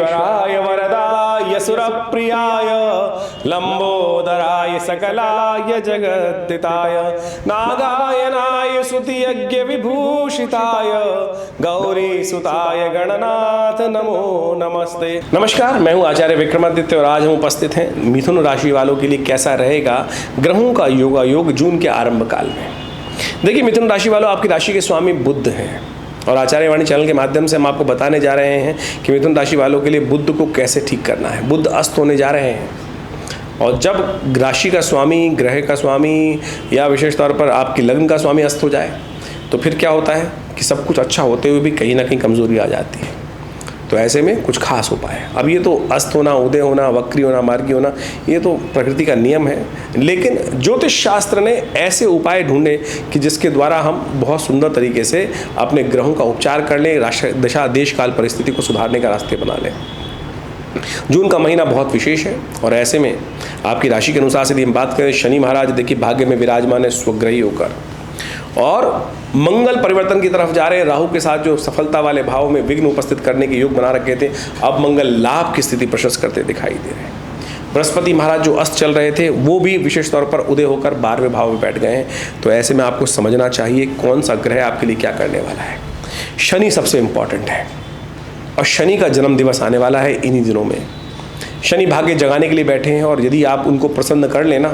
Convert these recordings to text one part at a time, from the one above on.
विघ्नेश्वराय वरदाय सुरप्रियाय लंबोदराय सकलाय जगद्दिताय नागायनाय स्तुतियज्ञ विभूषिताय गौरी सुताय गणनाथ नमो नमस्ते। नमस्कार, मैं हूं आचार्य विक्रमादित्य और आज हम उपस्थित हैं मिथुन राशि वालों के लिए कैसा रहेगा ग्रहों का योग जून के आरंभ काल में। देखिए मिथुन राशि वालों, आपकी राशि के स्वामी बुध हैं और आचार्य वाणी चैनल के माध्यम से हम आपको बताने जा रहे हैं कि मिथुन राशि वालों के लिए बुध को कैसे ठीक करना है। बुध अस्त होने जा रहे हैं और जब राशि का स्वामी, ग्रह का स्वामी या विशेष तौर पर आपकी लग्न का स्वामी अस्त हो जाए तो फिर क्या होता है कि सब कुछ अच्छा होते हुए भी कहीं ना कहीं कमजोरी आ जाती है। तो ऐसे में कुछ खास उपाय है। अब ये तो अस्त होना, उदय होना, वक्री होना, मार्गी होना, ये तो प्रकृति का नियम है, लेकिन ज्योतिष शास्त्र ने ऐसे उपाय ढूंढे कि जिसके द्वारा हम बहुत सुंदर तरीके से अपने ग्रहों का उपचार कर लें, दशा देश काल परिस्थिति को सुधारने का रास्ते बना लें। जून का महीना बहुत विशेष है और ऐसे में आपकी राशि के अनुसार से यदि हम बात करें, शनि महाराज देखिए भाग्य में विराजमान है स्वग्रही होकर और मंगल परिवर्तन की तरफ जा रहे हैं। राहु के साथ जो सफलता वाले भाव में विघ्न उपस्थित करने के योग बना रखे थे, अब मंगल लाभ की स्थिति प्रशस्त करते दिखाई दे रहे हैं। बृहस्पति महाराज जो अस्त चल रहे थे वो भी विशेष तौर पर उदय होकर 12वें भाव में बैठ गए हैं। तो ऐसे में आपको समझना चाहिए कौन सा ग्रह आपके लिए क्या करने वाला है। शनि सबसे इंपॉर्टेंट है और शनि का जन्म दिवस आने वाला है इन्हीं दिनों में। शनि भाग्य जगाने के लिए बैठे हैं और यदि आप उनको प्रसन्न कर लेना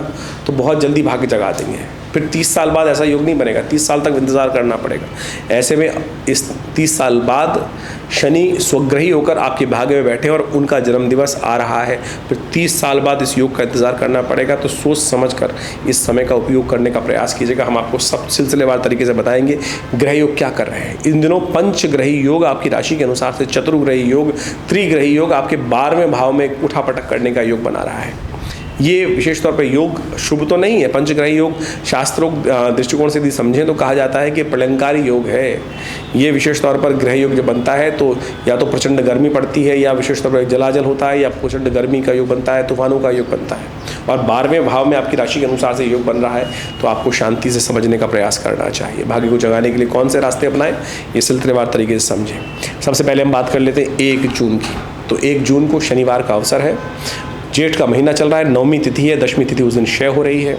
तो बहुत जल्दी भाग्य जगा देंगे। फिर 30 साल बाद ऐसा योग नहीं बनेगा, 30 साल तक इंतजार करना पड़ेगा। ऐसे में इस 30 साल बाद शनि स्वग्रही होकर आपके भाग्य में बैठे और उनका जन्म दिवस आ रहा है। फिर 30 साल बाद इस योग का इंतजार करना पड़ेगा। तो सोच समझकर इस समय का उपयोग करने का प्रयास कीजिएगा। हम आपको सब सिलसिलेवार तरीके से बताएंगे ग्रह योग क्या कर रहे हैं। इन दिनों पंचग्रही योग आपकी राशि के अनुसार से चतुर्ग्रही योग, त्रिग्रही योग आपके 12वें भाव में उठापटक करने का योग बना रहा है। ये विशेष तौर पर योग शुभ तो नहीं है। पंचग्रही योग शास्त्रों दृष्टिकोण से यदि समझें तो कहा जाता है कि प्रलंकारी योग है। ये विशेष तौर पर ग्रह योग जब बनता है तो या तो प्रचंड गर्मी पड़ती है या विशेष तौर पर जलाजल होता है या प्रचंड गर्मी का योग बनता है, तूफानों का योग बनता है। और 12वें भाव में आपकी राशि के अनुसार से योग बन रहा है तो आपको शांति से समझने का प्रयास करना चाहिए। भाग्य को जगाने के लिए कौन से रास्ते अपनाएं, ये सिलसिलेवार तरीके से समझें। सबसे पहले हम बात कर लेते हैं 1 जून की। तो 1 जून को शनिवार का अवसर है। जेठ का महीना चल रहा है, 9वीं तिथि है, 10वीं तिथि उस दिन क्षय हो रही है।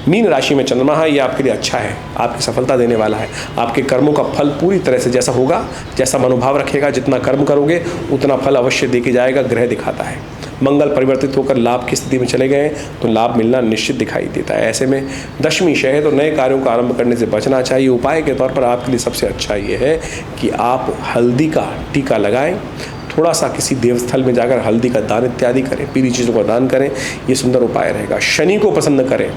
मीन राशि में चंद्रमा है, ये आपके लिए अच्छा है, आपकी सफलता देने वाला है। आपके कर्मों का फल पूरी तरह से जैसा होगा, जैसा मनोभाव रखेगा, जितना कर्म करोगे उतना फल अवश्य देके जाएगा, ग्रह दिखाता है। मंगल परिवर्तित होकर लाभ की स्थिति में चले गए तो लाभ मिलना निश्चित दिखाई देता है। ऐसे में 10वीं क्षय है तो नए कार्यों का आरंभ करने से बचना चाहिए। उपाय के तौर पर आपके लिए सबसे अच्छा ये है कि आप हल्दी का टीका लगाएं, थोड़ा सा किसी देवस्थल में जाकर हल्दी का दान इत्यादि करें, पीली चीज़ों का दान करें, ये सुंदर उपाय रहेगा। शनि को पसंद करें।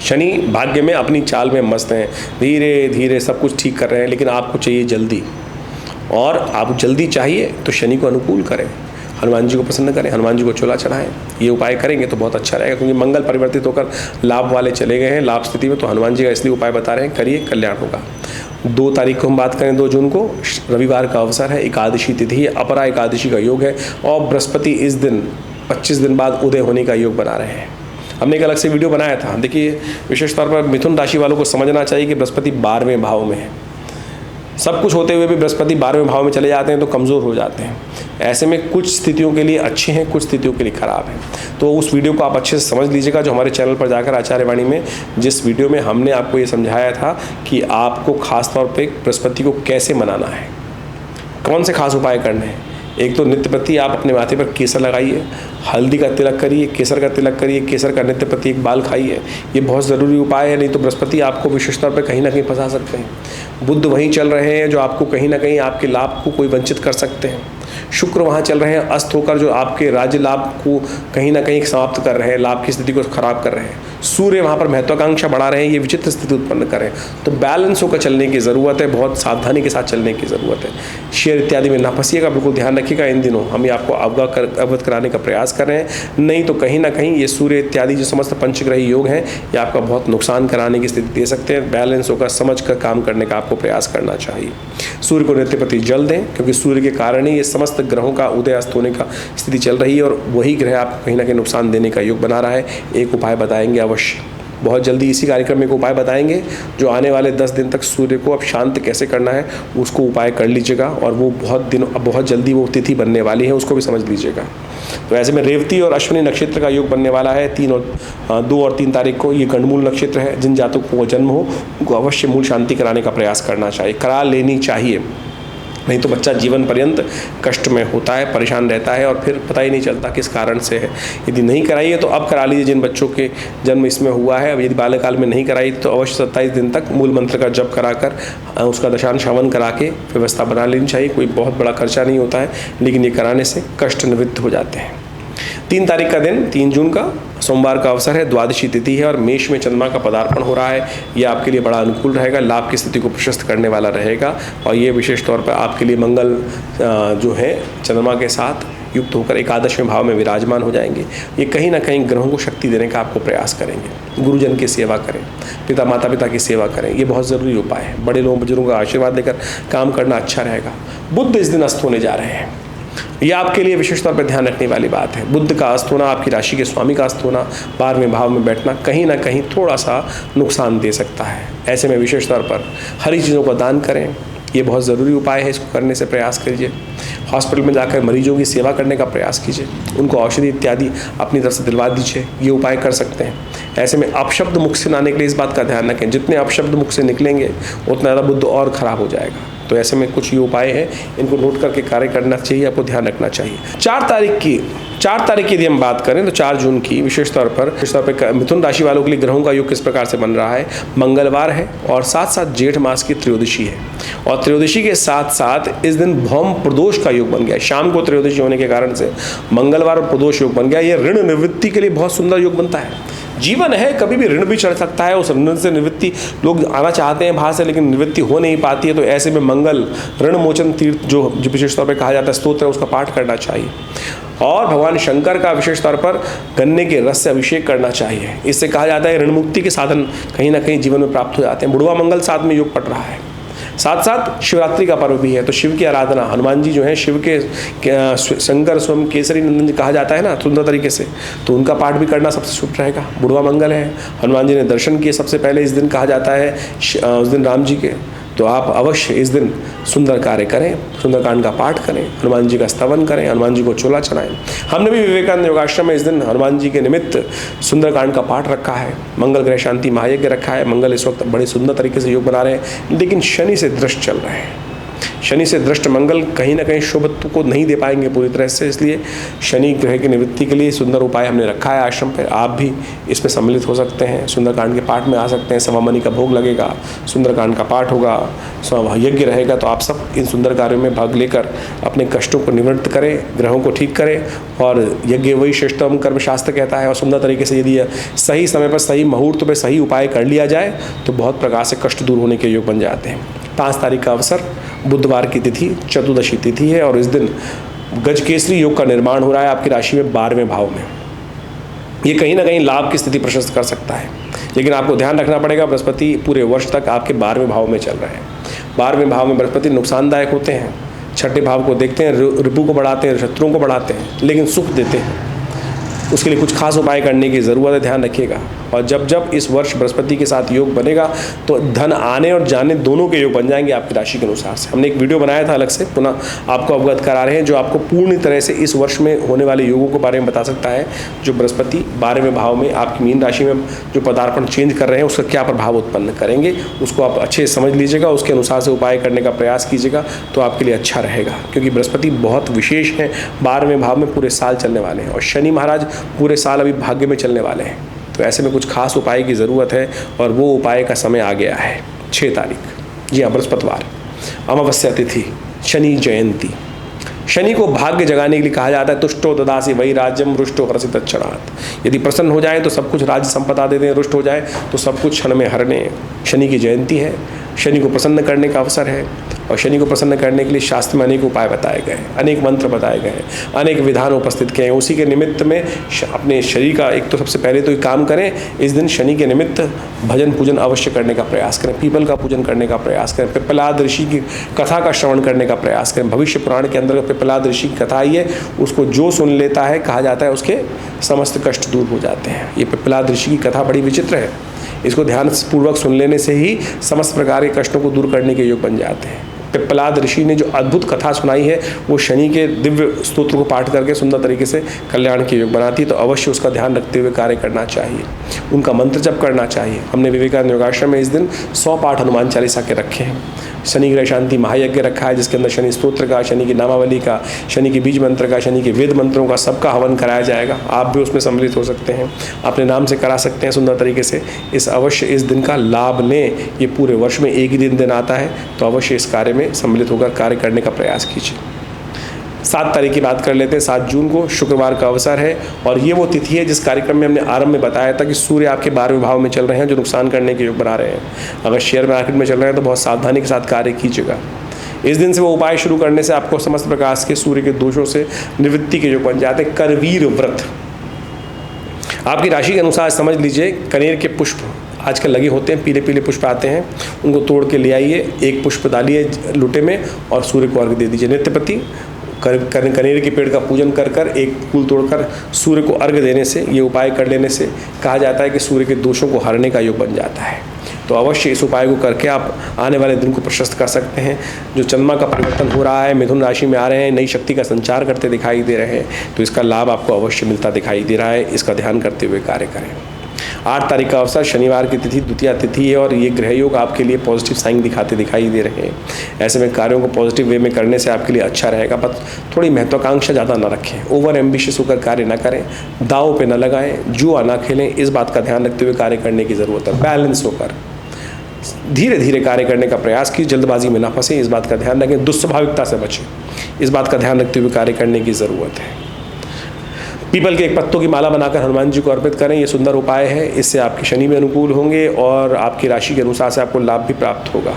शनि भाग्य में अपनी चाल में मस्त हैं, धीरे धीरे सब कुछ ठीक कर रहे हैं, लेकिन आपको चाहिए जल्दी और आप जल्दी चाहिए तो शनि को अनुकूल करें। हनुमान जी को पसंद करें, हनुमान जी को चोला चढ़ाएं। ये उपाय करेंगे तो बहुत अच्छा रहेगा क्योंकि मंगल परिवर्तित होकर लाभ वाले चले गए हैं लाभ स्थिति में। तो हनुमान जी का इसलिए उपाय बता रहे हैं, करिए, कल्याण होगा। 2 तारीख को हम बात करें, 2 जून को रविवार का अवसर है, एकादशी तिथि है, अपरा एकादशी का योग है और बृहस्पति इस दिन 25 दिन बाद उदय होने का योग बना रहे हैं। हमने एक अलग से वीडियो बनाया था। देखिए विशेष तौर पर मिथुन राशि वालों को समझना चाहिए कि बृहस्पति 12वें भाव में है। सब कुछ होते हुए भी बृहस्पति 12वें भाव में चले जाते हैं तो कमज़ोर हो जाते हैं। ऐसे में कुछ स्थितियों के लिए अच्छे हैं, कुछ स्थितियों के लिए ख़राब हैं। तो उस वीडियो को आप अच्छे से समझ लीजिएगा जो हमारे चैनल पर जाकर आचार्य वाणी में जिस वीडियो में हमने आपको ये समझाया था कि आपको खास तौर पे बृहस्पति को कैसे मनाना है, कौन से खास उपाय करने हैं। एक तो नित्य प्रति आप अपने माथे पर केसर लगाइए, हल्दी का तिलक करिए, केसर का तिलक करिए, केसर का नित्य प्रति एक बाल खाइए। ये बहुत ज़रूरी उपाय है, नहीं तो बृहस्पति आपको विशेष तौर पर कहीं ना कहीं फंसा सकते हैं। बुध वहीं चल रहे हैं जो आपको कहीं ना कहीं आपके लाभ को कोई वंचित कर सकते हैं। शुक्र वहाँ चल रहे हैं अस्त होकर जो आपके राज्य लाभ को कहीं ना कहीं समाप्त कर रहे हैं, लाभ की स्थिति को खराब कर रहे हैं। सूर्य वहाँ पर महत्वाकांक्षा बढ़ा रहे हैं, ये विचित्र स्थिति उत्पन्न कर रहे हैं। तो बैलेंस होकर चलने की ज़रूरत है, बहुत सावधानी के साथ चलने की ज़रूरत है। शेयर इत्यादि में ना फंसिएगा, बिल्कुल ध्यान रखिएगा। इन दिनों हम आपको अवगत कराने का प्रयास कर रहे हैं, नहीं तो कहीं ना कहीं ये सूर्य इत्यादि जो समस्त पंचग्रही योग हैं ये आपका बहुत नुकसान कराने की स्थिति दे सकते हैं। बैलेंस होकर समझ कर काम करने का आपको प्रयास करना चाहिए। सूर्य को नित्य प्रति जल दें क्योंकि सूर्य के कारण ही ये समस्त ग्रहों का उदय अस्त होने का स्थिति चल रही है और वही ग्रह आपको कहीं ना कहीं नुकसान देने का योग बना रहा है। एक उपाय बताएंगे अवश्य। बहुत जल्दी इसी कार्यक्रम में एक उपाय बताएंगे जो आने वाले 10 दिन तक सूर्य को अब शांत कैसे करना है, उसको उपाय कर लीजिएगा। और वो बहुत जल्दी वो तिथि बनने वाली है, उसको भी समझ लीजिएगा। तो ऐसे में रेवती और अश्विनी नक्षत्र का योग बनने वाला है 2 और 3 तारीख को। ये गंडमूल नक्षत्र है। जिन जातकों को जन्म हो उनको अवश्य मूल शांति कराने का प्रयास करना चाहिए, करा लेनी चाहिए। नहीं तो बच्चा जीवन पर्यंत कष्ट में होता है, परेशान रहता है और फिर पता ही नहीं चलता किस कारण से है। यदि नहीं कराइए तो अब करा लीजिए। जिन बच्चों के जन्म इसमें हुआ है, अब यदि बाल्यकाल में नहीं कराई तो अवश्य 27 दिन तक मूल मंत्र का जप कराकर उसका दशांश हवन करा के व्यवस्था बना लेनी चाहिए। कोई बहुत बड़ा खर्चा नहीं होता है, लेकिन ये कराने से कष्ट निवृत्त हो जाते हैं। 3 तारीख का दिन 3 जून का सोमवार का अवसर है, द्वादशी तिथि है और मेष में चंद्रमा का पदार्पण हो रहा है। ये आपके लिए बड़ा अनुकूल रहेगा, लाभ की स्थिति को प्रशस्त करने वाला रहेगा। और ये विशेष तौर पर आपके लिए मंगल जो है चंद्रमा के साथ युक्त होकर एकादशवें भाव में विराजमान हो जाएंगे। ये कहीं ना कहीं ग्रहों को शक्ति देने का आपको प्रयास करेंगे। गुरुजन की सेवा करें, माता पिता की सेवा करें, ये बहुत ज़रूरी उपाय है। बड़े लोगों बुजुर्गों का आशीर्वाद लेकर काम करना अच्छा रहेगा। बुध इस दिन अस्त होने जा रहे हैं, ये आपके लिए विशेष तौर पर ध्यान रखने वाली बात है। बुध का अस्त होना, आपकी राशि के स्वामी का अस्त होना, 12वें भाव में बैठना कहीं ना कहीं थोड़ा सा नुकसान दे सकता है। ऐसे में विशेष तौर पर हरी चीज़ों का दान करें, ये बहुत ज़रूरी उपाय है। इसको करने से प्रयास कीजिए। हॉस्पिटल में जाकर मरीजों की सेवा करने का प्रयास कीजिए, उनको औषधि इत्यादि अपनी तरफ से दिलवा दीजिए, ये उपाय कर सकते हैं। ऐसे में अपशब्द मुख से आने के लिए इस बात का ध्यान रखें, जितने अपशब्द मुख से निकलेंगे उतना ज़्यादा बुध और ख़राब हो जाएगा। तो ऐसे में कुछ ये उपाय हैं, इनको नोट करके कार्य करना चाहिए, आपको ध्यान रखना चाहिए। 4 तारीख की यदि हम बात करें तो 4 जून की विशेष तौर पर मिथुन राशि वालों के लिए ग्रहों का योग किस प्रकार से बन रहा है। मंगलवार है और साथ साथ जेठ मास की त्रयोदशी है और त्रयोदशी के साथ साथ इस दिन भौम प्रदोष का योग बन गया है। शाम को त्रयोदशी होने के कारण से मंगलवार और प्रदोष योग बन गया। ये ऋण निवृत्ति के लिए बहुत सुंदर योग बनता है। जीवन है, कभी भी ऋण भी चढ़ सकता है, उस ऋण से निवृत्ति लोग आना चाहते हैं बाहर से, लेकिन निवृत्ति हो नहीं पाती है। तो ऐसे में मंगल ऋण मोचन तीर्थ जो विशेष तौर पर कहा जाता है स्तोत्र है, उसका पाठ करना चाहिए और भगवान शंकर का विशेष तौर पर गन्ने के रस से अभिषेक करना चाहिए। इससे कहा जाता है ऋण मुक्ति के साधन कहीं ना कहीं जीवन में प्राप्त हो जाते हैं। बुढ़वा मंगल साथ में योग पड़ रहा है, साथ साथ शिवरात्रि का पर्व भी है। तो शिव की आराधना, हनुमान जी जो हैं शिव के शंकर स्वयं केसरी नंदन कहा जाता है ना सुंदर तरीके से, तो उनका पाठ भी करना सबसे शुभ रहेगा। बुढ़वा मंगल है, हनुमान जी ने दर्शन किए सबसे पहले इस दिन कहा जाता है, उस दिन राम जी के। तो आप अवश्य इस दिन सुंदर कार्य करें, सुंदरकांड का पाठ करें, हनुमान जी का स्तवन करें, हनुमान जी को चोला चढ़ाएं। हमने भी विवेकानंद योगाश्रम में इस दिन हनुमान जी के निमित्त सुंदरकांड का पाठ रखा है, मंगल ग्रह शांति महायज्ञ रखा है। मंगल इस वक्त बड़े सुंदर तरीके से योग बना रहे हैं, लेकिन शनि से दृष्ट चल रहे हैं। शनि से दृष्ट मंगल कहीं ना कहीं शुभत्व को नहीं दे पाएंगे पूरी तरह से, इसलिए शनि ग्रह की निवृत्ति के लिए सुंदर उपाय हमने रखा है आश्रम पर। आप भी इसमें सम्मिलित हो सकते हैं, सुंदरकांड के पाठ में आ सकते हैं। सवामनी का भोग लगेगा, सुंदरकांड का पाठ होगा, यज्ञ रहेगा। तो आप सब इन सुंदर कार्यों में भाग लेकर अपने कष्टों को निवृत्त करें, ग्रहों को ठीक करें। और यज्ञ वही श्रेष्ठतम कर्म शास्त्र कहता है। और सुंदर तरीके से यदि सही समय पर सही मुहूर्त पर सही उपाय कर लिया जाए तो बहुत प्रकार से कष्ट दूर होने के योग बन जाते हैं। 5 तारीख का अवसर बुधवार की तिथि चतुर्दशी तिथि है और इस दिन गजकेसरी योग का निर्माण हो रहा है आपकी राशि में 12वें भाव में। ये कहीं ना कहीं लाभ की स्थिति प्रशस्त कर सकता है, लेकिन आपको ध्यान रखना पड़ेगा बृहस्पति पूरे वर्ष तक आपके 12वें भाव में चल रहे हैं। 12वें भाव में बृहस्पति नुकसानदायक होते हैं। 6ठे भाव को देखते हैं, रिपु को बढ़ाते हैं, शत्रुओं को बढ़ाते हैं, लेकिन सुख देते हैं। उसके लिए कुछ खास उपाय करने की ज़रूरत है, ध्यान रखिएगा। और जब इस वर्ष बृहस्पति के साथ योग बनेगा तो धन आने और जाने दोनों के योग बन जाएंगे आपकी राशि के अनुसार से। हमने एक वीडियो बनाया था अलग से, पुनः आपको अवगत करा रहे हैं, जो आपको पूर्ण तरह से इस वर्ष में होने वाले योगों के बारे में बता सकता है। जो बृहस्पति 12वें भाव में आपकी मीन राशि में जो पदार्पण चेंज कर रहे हैं उसका क्या प्रभाव उत्पन्न करेंगे, उसको आप अच्छे से समझ लीजिएगा, उसके अनुसार से उपाय करने का प्रयास कीजिएगा तो आपके लिए अच्छा रहेगा। क्योंकि बृहस्पति बहुत विशेष है, 12वें भाव में पूरे साल चलने वाले हैं और शनि महाराज पूरे साल अभी भाग्य में चलने वाले हैं। तो ऐसे में कुछ खास उपाय की ज़रूरत है और वो उपाय का समय आ गया है 6 तारीख, जी हाँ, बृहस्पतिवार, अमावस्या तिथि, शनि जयंती। शनि को भाग्य जगाने के लिए कहा जाता है तुष्टो ददासी वही राज्यम रुष्टो हर्षित क्षणात्। यदि प्रसन्न हो जाए तो सब कुछ राज्य संपदा दे दें, रुष्ट हो जाए तो सब कुछ क्षण में हरने। शनि की जयंती है, शनि को प्रसन्न करने का अवसर है और शनि को प्रसन्न करने के लिए शास्त्र में अनेक उपाय बताए गए, अनेक मंत्र बताए गए, अनेक विधान उपस्थित किए हैं। उसी के निमित्त में अपने शरीर का एक तो सबसे पहले तो एक काम करें, इस दिन शनि के निमित्त भजन पूजन अवश्य करने का प्रयास करें, पीपल का पूजन करने का प्रयास करें, पिप्पलाद ऋषि की कथा का श्रवण करने का प्रयास करें। भविष्य पुराण के अंदर पिप्पलाद ऋषि की कथा आई है, उसको जो सुन लेता है कहा जाता है उसके समस्त कष्ट दूर हो जाते हैं। ये पिप्पलाद ऋषि की कथा बड़ी विचित्र है। इसको ध्यानपूर्वक सुन लेने से ही समस्त प्रकार के कष्टों को दूर करने के योग बन जाते हैं। पिप्पलाद ऋषि ने जो अद्भुत कथा सुनाई है वो शनि के दिव्य स्तोत्र को पाठ करके सुंदर तरीके से कल्याण के योग बनाती है, तो अवश्य उसका ध्यान रखते हुए कार्य करना चाहिए, उनका मंत्र जप करना चाहिए। हमने विवेकानंद योगाश्रम में इस दिन 100 पाठ हनुमान चालीसा के रखे हैं। शनि ग्रह शांति महायज्ञ रखा है जिसके अंदर शनि स्तोत्र का, शनि की नामावली का, शनि के बीज मंत्र का, शनि के वेद मंत्रों का सबका हवन कराया जाएगा। आप भी उसमें सम्मिलित हो सकते हैं, अपने नाम से करा सकते हैं सुंदर तरीके से। इस अवश्य इस दिन का लाभ लें। ये पूरे वर्ष में एक ही दिन आता है, तो अवश्य इस कार्य में सम्मिलित होकर कार्य करने का प्रयास कीजिए। 7 तारीख की बात कर लेते हैं। 7 जून को शुक्रवार का अवसर है और ये वो तिथि है जिस कार्यक्रम में हमने आरंभ में बताया था कि सूर्य आपके 12वें भाव में चल रहे हैं जो नुकसान करने के योग बना रहे हैं। अगर शेयर मार्केट में चल रहे हैं तो बहुत सावधानी के साथ कार्य कीजिएगा। इस दिन से वो उपाय शुरू करने से आपको समस्त प्रकार के सूर्य के दोषों से निवृत्ति के योग बन जाते हैं। करवीर व्रत आपकी राशि के अनुसार समझ लीजिए। कनेर के पुष्प आजकल लगे होते हैं, पीले पीले पुष्प आते हैं, उनको तोड़ के ले आइए, एक पुष्प डालिए लोटे में और सूर्य को अर्घ्य दे दीजिए। नित्यप्रति कनेर के पेड़ का पूजन कर कर एक फूल तोड़कर सूर्य को अर्घ्य देने से, ये उपाय कर लेने से कहा जाता है कि सूर्य के दोषों को हरने का योग बन जाता है। तो अवश्य इस उपाय को करके आप आने वाले दिन को प्रशस्त कर सकते हैं। जो चंद्रमा का परिवर्तन हो रहा है, मिथुन राशि में आ रहे हैं, नई शक्ति का संचार करते दिखाई दे रहे हैं, तो इसका लाभ आपको अवश्य मिलता दिखाई दे रहा है। इसका ध्यान करते हुए कार्य करें। 8 तारीख का अवसर शनिवार की तिथि द्वितीया तिथि है और ये ग्रह योग आपके लिए पॉजिटिव साइन दिखाते दिखाई दे रहे हैं। ऐसे में कार्यों को पॉजिटिव वे में करने से आपके लिए अच्छा रहेगा, पर थोड़ी महत्वाकांक्षा ज़्यादा ना रखें, ओवर एम्बिशियस होकर कार्य ना करें, दाव पे न लगाएं, जुआ ना खेलें। इस बात का ध्यान रखते हुए कार्य करने की ज़रूरत है। बैलेंस होकर धीरे धीरे कार्य करने का प्रयास कीजिए, जल्दबाजी में ना फंसें, इस बात का ध्यान रखें। दुस्वाभाविकता से बचें, इस बात का ध्यान रखते हुए कार्य करने की ज़रूरत है। पीपल के एक पत्तों की माला बनाकर हनुमान जी को अर्पित करें, ये सुंदर उपाय है। इससे आपके शनि भी अनुकूल होंगे और आपकी राशि के अनुसार से आपको लाभ भी प्राप्त होगा।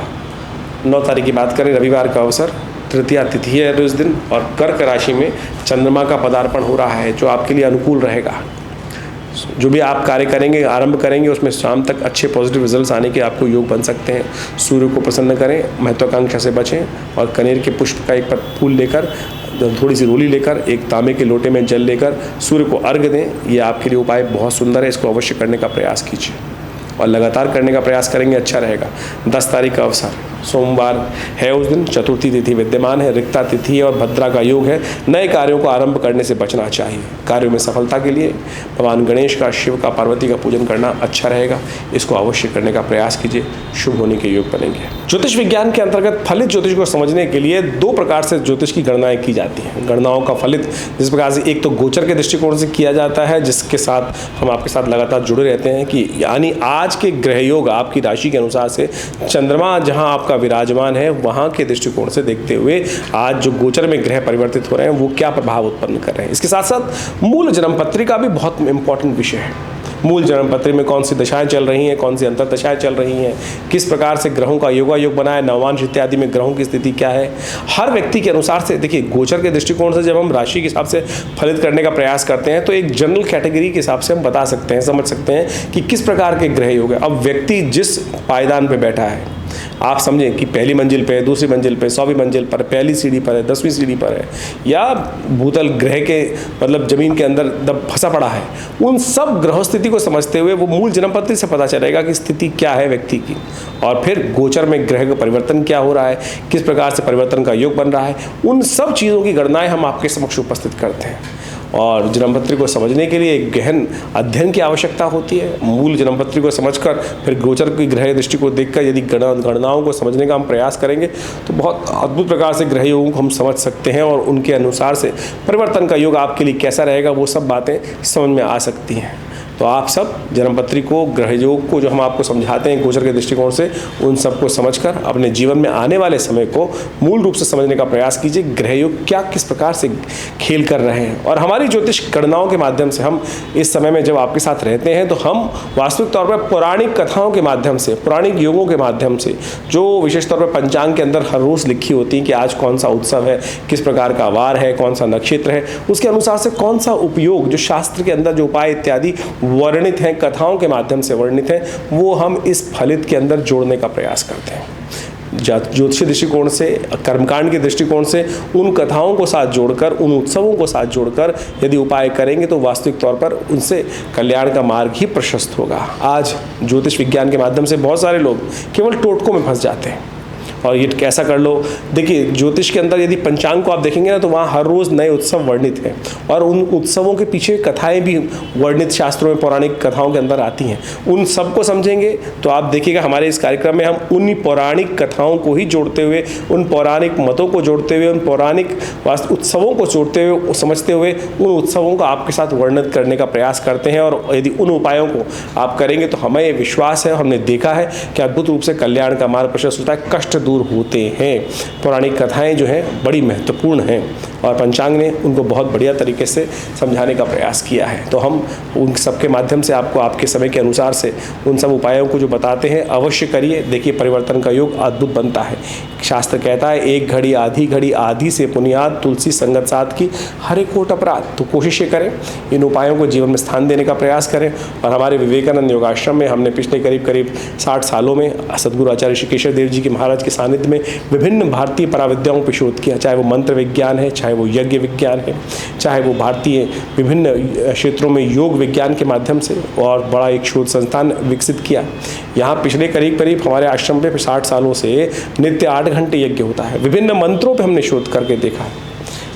9 तारीख की बात करें, रविवार का अवसर, तृतीया तिथि है तो इस दिन, और कर्क राशि में चंद्रमा का पदार्पण हो रहा है जो आपके लिए अनुकूल रहेगा। जो भी आप कार्य करेंगे, आरंभ करेंगे, उसमें शाम तक अच्छे पॉजिटिव रिजल्ट्स आने के आपको योग बन सकते हैं। सूर्य को प्रसन्न करें, महत्वाकांक्षा से बचें और कनेर के पुष्प का एक फूल लेकर, थोड़ी सी रोली लेकर, एक तांबे के लोटे में जल लेकर सूर्य को अर्घ्य दें। ये आपके लिए उपाय बहुत सुंदर है, इसको अवश्य करने का प्रयास कीजिए और लगातार करने का प्रयास करेंगे, अच्छा रहेगा। 10 तारीख का अवसर सोमवार है, उस दिन चतुर्थी तिथि विद्यमान है, रिक्ता तिथि है और भद्रा का योग है। नए कार्यों को आरंभ करने से बचना चाहिए। कार्यों में सफलता के लिए भगवान गणेश का, शिव का, पार्वती का पूजन करना अच्छा रहेगा। इसको अवश्य करने का प्रयास कीजिए, शुभ होने के योग बनेंगे। ज्योतिष विज्ञान के अंतर्गत फलित ज्योतिष को समझने के लिए 2 प्रकार से ज्योतिष की गणनाएं की जाती हैं। गणनाओं का फलित जिस प्रकार से एक तो गोचर के दृष्टिकोण से किया जाता है, जिसके साथ हम आपके साथ लगातार जुड़े रहते हैं कि यानी आज के ग्रह योग आपकी राशि के अनुसार से चंद्रमा जहां आपका विराजमान है वहां के दृष्टिकोण से देखते हुए आज जो गोचर में ग्रह परिवर्तित हो रहे हैं वो क्या प्रभाव उत्पन्न कर रहे हैं। इसके साथ साथ मूल जन्म पत्रिका भी बहुत इंपॉर्टेंट विषय है। मूल जन्म पत्री में कौन सी दशाएं चल रही हैं, कौन सी अंतर दशाएं चल रही हैं, किस प्रकार से ग्रहों का योगायोग बना है, नवांश इत्यादि में ग्रहों की स्थिति क्या है, हर व्यक्ति के अनुसार से। देखिए, गोचर के दृष्टिकोण से जब हम राशि के हिसाब से फलित करने का प्रयास करते हैं तो एक जनरल कैटेगरी के हिसाब से हम बता सकते हैं, समझ सकते हैं कि किस प्रकार के ग्रह योग है। अब व्यक्ति जिस पायदान पर बैठा है, आप समझें कि पहली मंजिल पे, दूसरी मंजिल पे, 100वीं मंजिल पर, पहली सीढ़ी पर है, 10वीं सीढ़ी पर है, या भूतल ग्रह के मतलब जमीन के अंदर दब फंसा पड़ा है, उन सब ग्रह स्थिति को समझते हुए वो मूल जन्मपत्री से पता चलेगा कि स्थिति क्या है व्यक्ति की, और फिर गोचर में ग्रह का परिवर्तन क्या हो रहा है, किस प्रकार से परिवर्तन का योग बन रहा है, उन सब चीज़ों की गणनाएं हम आपके समक्ष उपस्थित करते हैं। और जन्मपत्री को समझने के लिए एक गहन अध्ययन की आवश्यकता होती है। मूल जन्मपत्री को समझकर फिर गोचर की ग्रह दृष्टि को देखकर यदि गणनाओं को समझने का हम प्रयास करेंगे तो बहुत अद्भुत प्रकार से ग्रह योगों को हम समझ सकते हैं और उनके अनुसार से परिवर्तन का योग आपके लिए कैसा रहेगा वो सब बातें समझ में आ सकती हैं। तो आप सब जन्मपत्री को, ग्रह योग को जो हम आपको समझाते हैं गोचर के दृष्टिकोण से, उन सबको समझकर अपने जीवन में आने वाले समय को मूल रूप से समझने का प्रयास कीजिए। ग्रह योग क्या किस प्रकार से खेल कर रहे हैं, और हमारी ज्योतिष गणनाओं के माध्यम से हम इस समय में जब आपके साथ रहते हैं तो हम वास्तविक तौर पर पौराणिक कथाओं के माध्यम से, पौराणिक योगों के माध्यम से, जो विशेष तौर पर पंचांग के अंदर हर रोज़ लिखी होती हैं कि आज कौन सा उत्सव है, किस प्रकार का वार है, कौन सा नक्षत्र है, उसके अनुसार से कौन सा उपयोग, जो शास्त्र के अंदर जो उपाय इत्यादि वर्णित हैं, कथाओं के माध्यम से वर्णित हैं, वो हम इस फलित के अंदर जोड़ने का प्रयास करते हैं। ज्योतिषीय दृष्टिकोण से, कर्मकांड के दृष्टिकोण से उन कथाओं को साथ जोड़कर, उन उत्सवों को साथ जोड़कर यदि उपाय करेंगे तो वास्तविक तौर पर उनसे कल्याण का मार्ग ही प्रशस्त होगा। आज ज्योतिष विज्ञान के माध्यम से बहुत सारे लोग केवल टोटकों में फंस जाते हैं और ये कैसा कर लो। देखिए, ज्योतिष के अंदर यदि पंचांग को आप देखेंगे ना तो वहाँ हर रोज़ नए उत्सव वर्णित हैं और उन उत्सवों के पीछे कथाएं भी वर्णित शास्त्रों में, पौराणिक कथाओं के अंदर आती हैं। उन सबको समझेंगे तो आप देखिएगा हमारे इस कार्यक्रम में हम उन्हीं पौराणिक कथाओं को ही जोड़ते हुए, उन पौराणिक मतों को जोड़ते हुए, उन पौराणिक उत्सवों को जोड़ते हुए, समझते हुए उन उत्सवों को आपके साथ वर्णित करने का प्रयास करते हैं। और यदि उन उपायों को आप करेंगे तो हमें विश्वास है, हमने देखा है कि अद्भुत रूप से कल्याण का मार्ग प्रशस्त होता है, कष्ट दूर होते हैं। पौराणिक कथाएं जो हैं बड़ी महत्वपूर्ण हैं और पंचांग ने उनको बहुत बढ़िया तरीके से समझाने का प्रयास किया है। तो हम उन सब के माध्यम से आपको आपके समय के अनुसार से उन सब उपायों को जो बताते हैं अवश्य करिए। देखिए, परिवर्तन का योग अद्भुत बनता है। शास्त्र कहता है, एक घड़ी आधी से पुनियाद, तुलसी संगत साथ की हरे कोट अपराध। तो कोशिश करें, इन उपायों को जीवन में स्थान देने का प्रयास करें। और हमारे विवेकानंद योगाश्रम में हमने पिछले करीब 60 सालों में सदगुरु आचार्य श्री केशव देव जी के महाराज के सानिध्य में विभिन्न भारतीय पराविद्याओं पर शोध किया, चाहे वो मंत्र विज्ञान है, चाहे वो यज्ञ विज्ञान है, चाहे वो भारतीय विभिन्न क्षेत्रों में योग विज्ञान के माध्यम से, और बड़ा एक शोध संस्थान विकसित किया। यहाँ पिछले करीब हमारे आश्रम पे 60 सालों से नित्य 8 घंटे यज्ञ होता है। विभिन्न मंत्रों पे हमने शोध करके देखा है।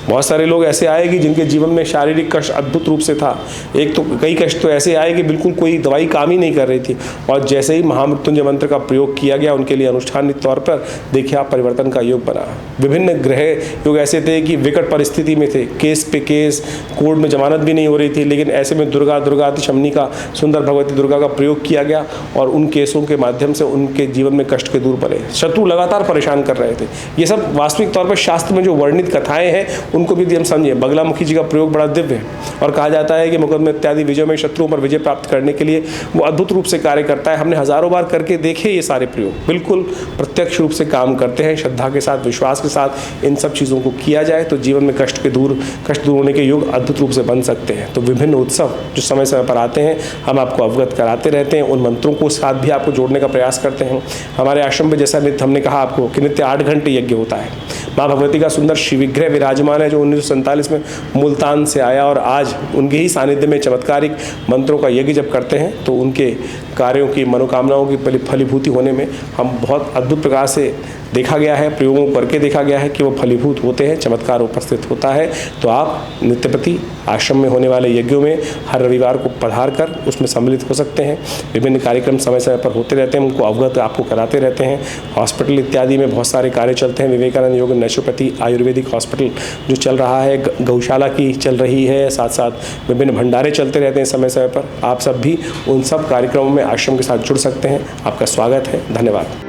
बहुत सारे लोग ऐसे आए कि जिनके जीवन में शारीरिक कष्ट अद्भुत रूप से था। एक तो कई कष्ट तो ऐसे आए कि बिल्कुल कोई दवाई काम ही नहीं कर रही थी, और जैसे ही महामृत्युंजय मंत्र का प्रयोग किया गया उनके लिए अनुष्ठानिक तौर पर देखिए आप परिवर्तन का योग बना। विभिन्न ग्रह योग ऐसे थे कि विकट परिस्थिति में थे, केस पे केस, कोर्ट में जमानत भी नहीं हो रही थी, लेकिन ऐसे में दुर्गा शमनी का, सुंदर भगवती दुर्गा का प्रयोग किया गया और उन केसों के माध्यम से उनके जीवन में कष्ट के दूर पड़े। शत्रु लगातार परेशान कर रहे थे। ये सब वास्तविक तौर पर शास्त्र में जो वर्णित कथाएं हैं उनको भी हम समझिए। बगलामुखी जी का प्रयोग बड़ा दिव्य है और कहा जाता है कि मुकदमे इत्यादि विजय में शत्रुओं पर विजय प्राप्त करने के लिए वो अद्भुत रूप से कार्य करता है। हमने हजारों बार करके देखे ये सारे प्रयोग, बिल्कुल प्रत्यक्ष रूप से काम करते हैं। श्रद्धा के साथ, विश्वास के साथ इन सब चीज़ों को किया जाए तो जीवन में कष्ट दूर होने के योग अद्भुत रूप से बन सकते हैं। तो विभिन्न उत्सव जो समय समय पर आते हैं हम आपको अवगत कराते रहते हैं, उन मंत्रों को साथ भी आपको जोड़ने का प्रयास करते हैं। हमारे आश्रम में जैसा नित्य हमने कहा आपको कि नित्य 8 घंटे यज्ञ होता है। माँ भगवती का सुंदर शिव विग्रह विराजमान है जो 1947 में मुल्तान से आया, और आज उनके ही सानिध्य में चमत्कारिक मंत्रों का यज्ञ जब करते हैं तो उनके कार्यों की, मनोकामनाओं की फलीभूति होने में हम बहुत अद्भुत प्रकार से देखा गया है, प्रयोगों करके देखा गया है कि वो फलीभूत होते हैं, चमत्कार उपस्थित होता है। तो आप नित्यप्रति आश्रम में होने वाले यज्ञों में हर रविवार को पधार कर उसमें सम्मिलित हो सकते हैं। विभिन्न कार्यक्रम समय समय पर होते रहते हैं, उनको अवगत आपको कराते रहते हैं। हॉस्पिटल इत्यादि में बहुत सारे कार्य चलते हैं। विवेकानंद योग नेचुरोपैथी आयुर्वेदिक हॉस्पिटल जो चल रहा है, गौशाला की चल रही है, साथ साथ विभिन्न भंडारे चलते रहते हैं समय समय पर। आप सब भी उन सब कार्यक्रमों में आश्रम के साथ जुड़ सकते हैं। आपका स्वागत है। धन्यवाद।